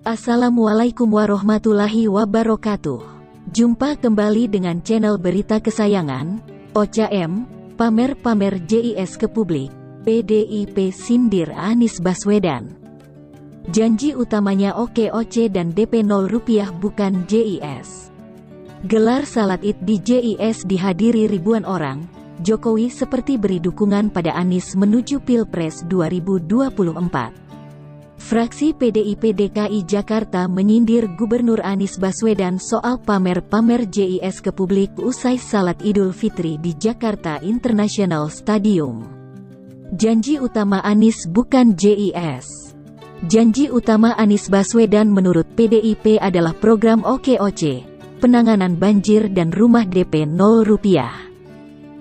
Assalamualaikum warahmatullahi wabarakatuh. Jumpa kembali dengan channel berita kesayangan, OCM, pamer-pamer JIS ke publik, PDIP sindir Anies Baswedan. Janji utamanya OKOC dan DP 0 rupiah bukan JIS. Gelar salat Id di JIS dihadiri ribuan orang. Jokowi seperti beri dukungan pada Anies menuju Pilpres 2024. Fraksi PDIP DKI Jakarta menyindir Gubernur Anies Baswedan soal pamer-pamer JIS ke publik usai salat Idul Fitri di Jakarta International Stadium. Janji utama Anies bukan JIS. Janji utama Anies Baswedan menurut PDIP adalah program OKOC, penanganan banjir dan rumah DP 0 rupiah.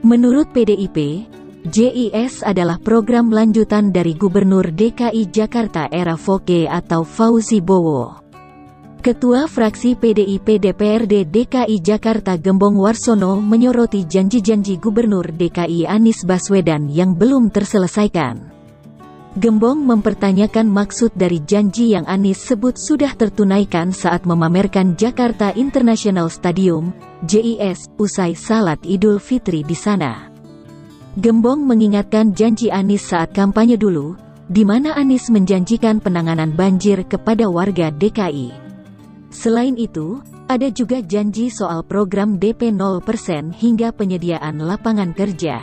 Menurut PDIP, JIS adalah program lanjutan dari Gubernur DKI Jakarta era Foke atau Fauzi Bowo. Ketua Fraksi PDIP DPRD DKI Jakarta Gembong Warsono menyoroti janji-janji Gubernur DKI Anies Baswedan yang belum terselesaikan. Gembong mempertanyakan maksud dari janji yang Anies sebut sudah tertunaikan saat memamerkan Jakarta International Stadium, JIS, usai salat Idul Fitri di sana. Gembong mengingatkan janji Anies saat kampanye dulu, di mana Anies menjanjikan penanganan banjir kepada warga DKI. Selain itu, ada juga janji soal program DP 0% hingga penyediaan lapangan kerja.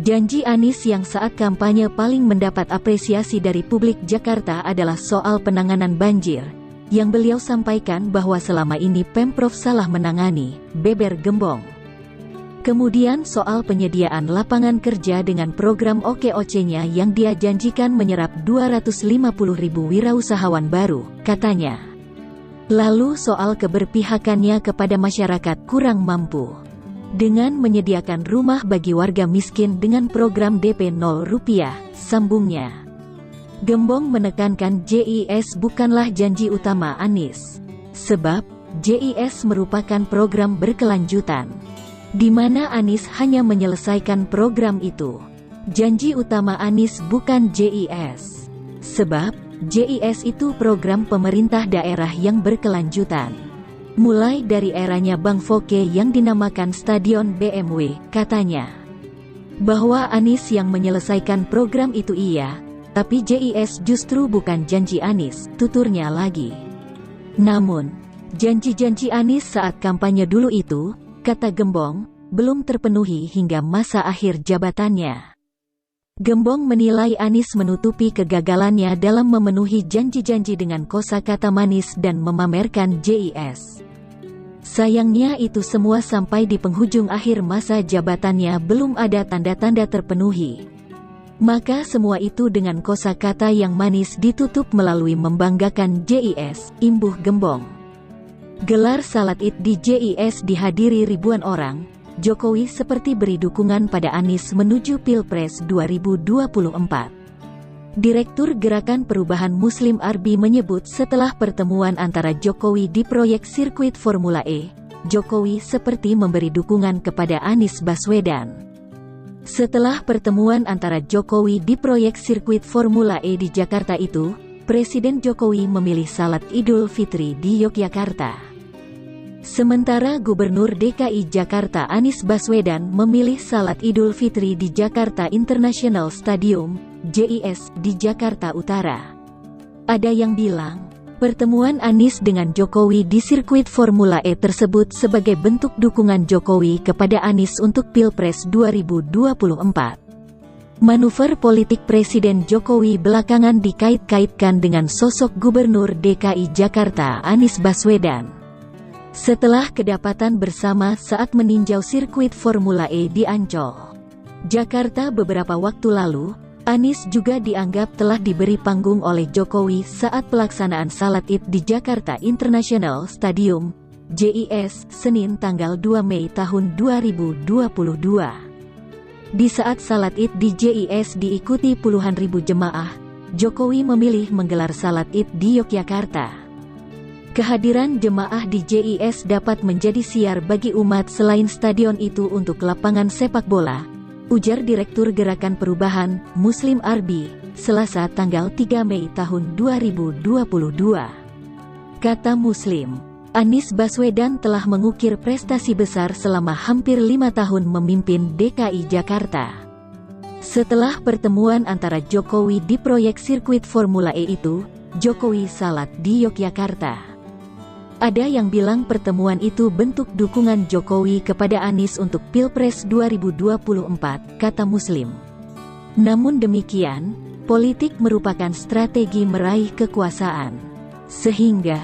Janji Anies yang saat kampanye paling mendapat apresiasi dari publik Jakarta adalah soal penanganan banjir, yang beliau sampaikan bahwa selama ini Pemprov salah menangani, beber Gembong. Kemudian soal penyediaan lapangan kerja dengan program OKOC-nya yang dia janjikan menyerap 250.000 wirausahawan baru, katanya. Lalu soal keberpihakannya kepada masyarakat kurang mampu. Dengan menyediakan rumah bagi warga miskin dengan program DP 0 rupiah, sambungnya. Gembong menekankan JIS bukanlah janji utama Anies. Sebab, JIS merupakan program berkelanjutan, di mana Anies hanya menyelesaikan program itu. Janji utama Anies bukan JIS. Sebab, JIS itu program pemerintah daerah yang berkelanjutan. Mulai dari eranya Bang Foke yang dinamakan Stadion BMW, katanya. Bahwa Anies yang menyelesaikan program itu iya, tapi JIS justru bukan janji Anies, tuturnya lagi. Namun, janji-janji Anies saat kampanye dulu itu, kata Gembong, belum terpenuhi hingga masa akhir jabatannya. Gembong menilai Anies menutupi kegagalannya dalam memenuhi janji-janji dengan kosakata manis dan memamerkan JIS. Sayangnya itu semua sampai di penghujung akhir masa jabatannya belum ada tanda-tanda terpenuhi. Maka semua itu dengan kosakata yang manis ditutup melalui membanggakan JIS, imbuh Gembong. Gelar salat Id di JIS dihadiri ribuan orang. Jokowi seperti beri dukungan pada Anies menuju Pilpres 2024. Direktur Gerakan Perubahan Muslim Arbi menyebut setelah pertemuan antara Jokowi di proyek sirkuit Formula E, Jokowi seperti memberi dukungan kepada Anies Baswedan. Setelah pertemuan antara Jokowi di proyek sirkuit Formula E di Jakarta itu, Presiden Jokowi memilih salat Idul Fitri di Yogyakarta. Sementara Gubernur DKI Jakarta Anies Baswedan memilih salat Idul Fitri di Jakarta International Stadium, JIS, di Jakarta Utara. Ada yang bilang, pertemuan Anies dengan Jokowi di sirkuit Formula E tersebut sebagai bentuk dukungan Jokowi kepada Anies untuk Pilpres 2024. Manuver politik Presiden Jokowi belakangan dikait-kaitkan dengan sosok Gubernur DKI Jakarta Anies Baswedan. Setelah kedapatan bersama saat meninjau sirkuit Formula E di Ancol, Jakarta beberapa waktu lalu, Anies juga dianggap telah diberi panggung oleh Jokowi saat pelaksanaan salat Id di Jakarta International Stadium, JIS, Senin tanggal 2 Mei tahun 2022. Di saat salat Id di JIS diikuti puluhan ribu jemaah, Jokowi memilih menggelar salat Id di Yogyakarta. Kehadiran jemaah di JIS dapat menjadi siar bagi umat selain stadion itu untuk lapangan sepak bola, ujar Direktur Gerakan Perubahan Muslim Arbi, Selasa tanggal 3 Mei tahun 2022. Kata Muslim, Anies Baswedan telah mengukir prestasi besar selama hampir 5 tahun memimpin DKI Jakarta. Setelah pertemuan antara Jokowi di proyek sirkuit Formula E itu, Jokowi salat di Yogyakarta. Ada yang bilang pertemuan itu bentuk dukungan Jokowi kepada Anies untuk Pilpres 2024, kata Muslim. Namun demikian, politik merupakan strategi meraih kekuasaan. Sehingga,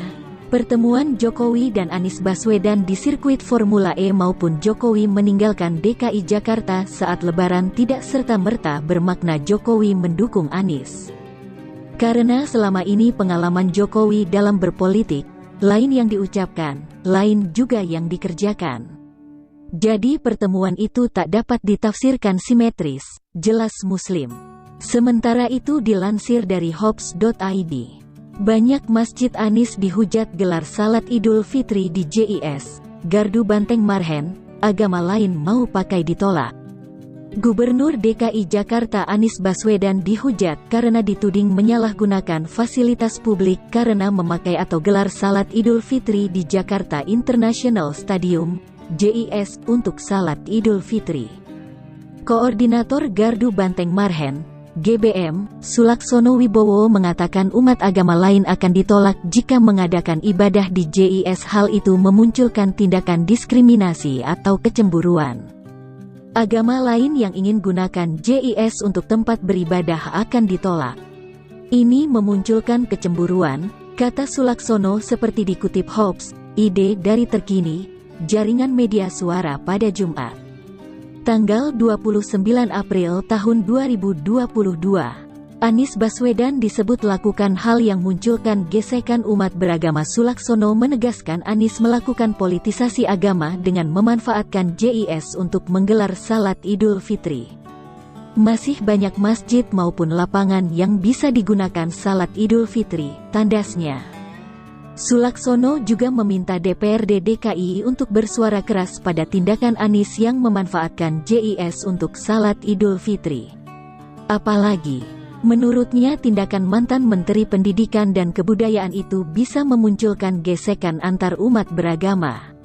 pertemuan Jokowi dan Anies Baswedan di sirkuit Formula E maupun Jokowi meninggalkan DKI Jakarta saat Lebaran tidak serta-merta bermakna Jokowi mendukung Anies. Karena selama ini pengalaman Jokowi dalam berpolitik, lain yang diucapkan, lain juga yang dikerjakan. Jadi pertemuan itu tak dapat ditafsirkan simetris, jelas Muslim. Sementara itu dilansir dari Hops.id, banyak masjid Anies dihujat gelar salat Idul Fitri di JIS, Gardu Banteng Marhen, agama lain mau pakai ditolak. Gubernur DKI Jakarta Anies Baswedan dihujat karena dituding menyalahgunakan fasilitas publik karena memakai atau gelar salat Idul Fitri di Jakarta International Stadium, JIS, untuk salat Idul Fitri. Koordinator Gardu Banteng Marhen, GBM, Sulaksono Wibowo mengatakan umat agama lain akan ditolak jika mengadakan ibadah di JIS. Hal itu memunculkan tindakan diskriminasi atau kecemburuan. Agama lain yang ingin gunakan JIS untuk tempat beribadah akan ditolak. Ini memunculkan kecemburuan, kata Sulaksono seperti dikutip Hops.id dari Terkini, jaringan media suara pada Jumat, tanggal 29 April tahun 2022. Anies Baswedan disebut lakukan hal yang munculkan gesekan umat beragama. Sulaksono menegaskan Anies melakukan politisasi agama dengan memanfaatkan JIS untuk menggelar salat Idul Fitri. Masih banyak masjid maupun lapangan yang bisa digunakan salat Idul Fitri, tandasnya. Sulaksono juga meminta DPRD DKI untuk bersuara keras pada tindakan Anies yang memanfaatkan JIS untuk salat Idul Fitri. Apalagi, menurutnya tindakan mantan Menteri Pendidikan dan Kebudayaan itu bisa memunculkan gesekan antar umat beragama.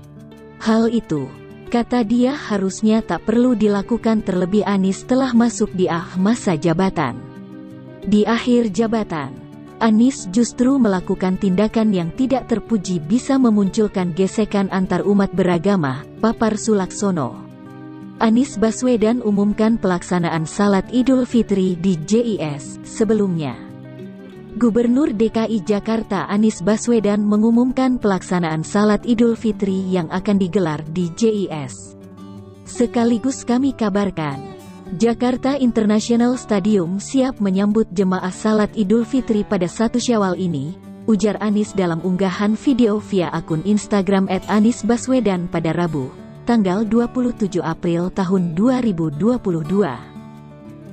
Hal itu, kata dia, harusnya tak perlu dilakukan terlebih Anies telah masuk di masa jabatan. Di akhir jabatan, Anies justru melakukan tindakan yang tidak terpuji bisa memunculkan gesekan antar umat beragama, papar Sulaksono. Anies Baswedan umumkan pelaksanaan salat Idul Fitri di JIS. Sebelumnya, Gubernur DKI Jakarta Anies Baswedan mengumumkan pelaksanaan salat Idul Fitri yang akan digelar di JIS. Sekaligus kami kabarkan, Jakarta International Stadium siap menyambut jemaah salat Idul Fitri pada 1 Syawal ini, ujar Anies dalam unggahan video via akun Instagram @AniesBaswedan pada Rabu, tanggal 27 April tahun 2022.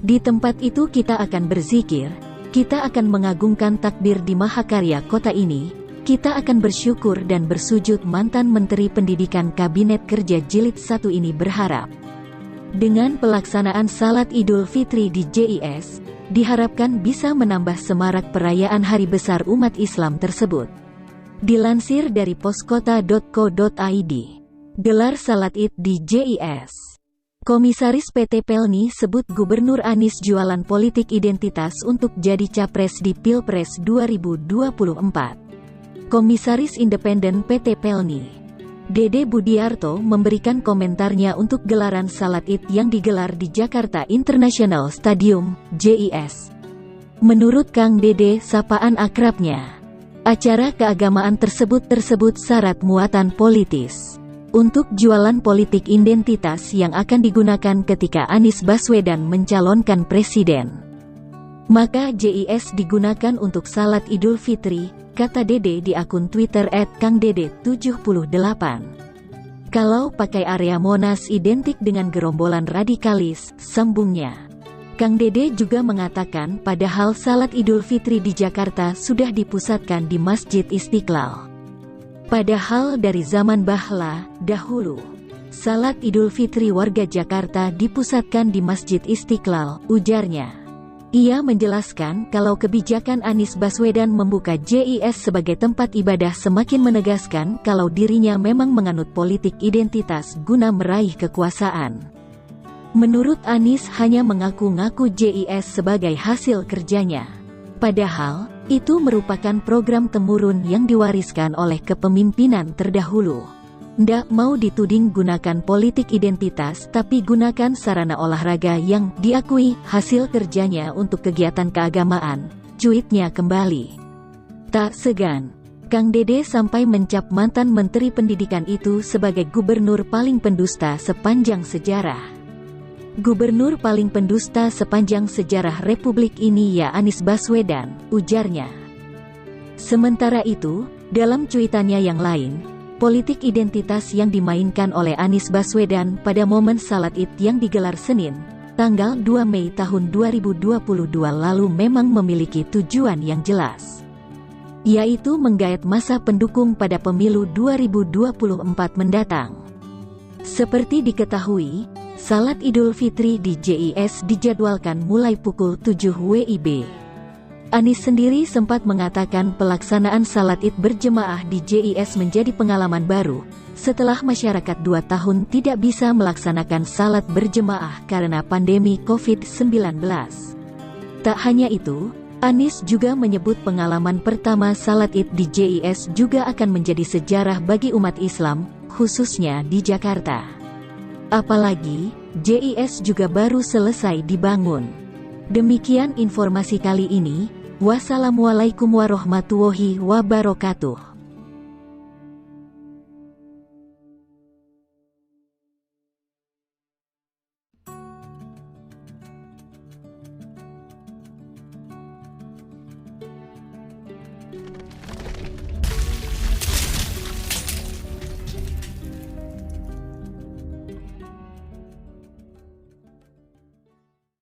Di tempat itu kita akan berzikir, kita akan mengagungkan takbir di Mahakarya kota ini, kita akan bersyukur dan bersujud. Mantan Menteri Pendidikan Kabinet Kerja Jilid 1 ini berharap, dengan pelaksanaan salat Idul Fitri di JIS, diharapkan bisa menambah semarak perayaan hari besar umat Islam tersebut. Dilansir dari poskota.co.id, gelar salat Id di JIS. Komisaris PT Pelni sebut Gubernur Anies jualan politik identitas untuk jadi capres di Pilpres 2024. Komisaris Independen PT Pelni, Dede Budiarto, memberikan komentarnya untuk gelaran salat Id yang digelar di Jakarta International Stadium, JIS. Menurut Kang Dede, sapaan akrabnya, acara keagamaan tersebut syarat muatan politis. Untuk jualan politik identitas yang akan digunakan ketika Anies Baswedan mencalonkan presiden. Maka JIS digunakan untuk salat Idul Fitri, kata Dede di akun Twitter @kangdede78. Kalau pakai area Monas identik dengan gerombolan radikalis, sambungnya. Kang Dede juga mengatakan padahal salat Idul Fitri di Jakarta sudah dipusatkan di Masjid Istiqlal. Padahal dari zaman bahla, dahulu, salat Idul Fitri warga Jakarta dipusatkan di Masjid Istiqlal, ujarnya. Ia menjelaskan kalau kebijakan Anies Baswedan membuka JIS sebagai tempat ibadah semakin menegaskan kalau dirinya memang menganut politik identitas guna meraih kekuasaan. Menurut Anies hanya mengaku-ngaku JIS sebagai hasil kerjanya. Padahal, itu merupakan program temurun yang diwariskan oleh kepemimpinan terdahulu. Ndak mau dituding gunakan politik identitas tapi gunakan sarana olahraga yang diakui hasil kerjanya untuk kegiatan keagamaan, cuitnya kembali. Tak segan, Kang Dede sampai mencap mantan Menteri Pendidikan itu sebagai gubernur paling pendusta sepanjang sejarah. Gubernur paling pendusta sepanjang sejarah Republik ini ya Anies Baswedan, ujarnya. Sementara itu, dalam cuitannya yang lain, politik identitas yang dimainkan oleh Anies Baswedan pada momen Salat Id yang digelar Senin, tanggal 2 Mei tahun 2022 lalu memang memiliki tujuan yang jelas, yaitu menggait massa pendukung pada pemilu 2024 mendatang. Seperti diketahui, Salat Idul Fitri di JIS dijadwalkan mulai pukul 7 WIB. Anies sendiri sempat mengatakan pelaksanaan Salat Id berjemaah di JIS menjadi pengalaman baru, setelah masyarakat 2 tahun tidak bisa melaksanakan salat berjemaah karena pandemi COVID-19. Tak hanya itu, Anies juga menyebut pengalaman pertama Salat Id di JIS juga akan menjadi sejarah bagi umat Islam, khususnya di Jakarta. Apalagi, JIS juga baru selesai dibangun. Demikian informasi kali ini. Wassalamualaikum warahmatullahi wabarakatuh.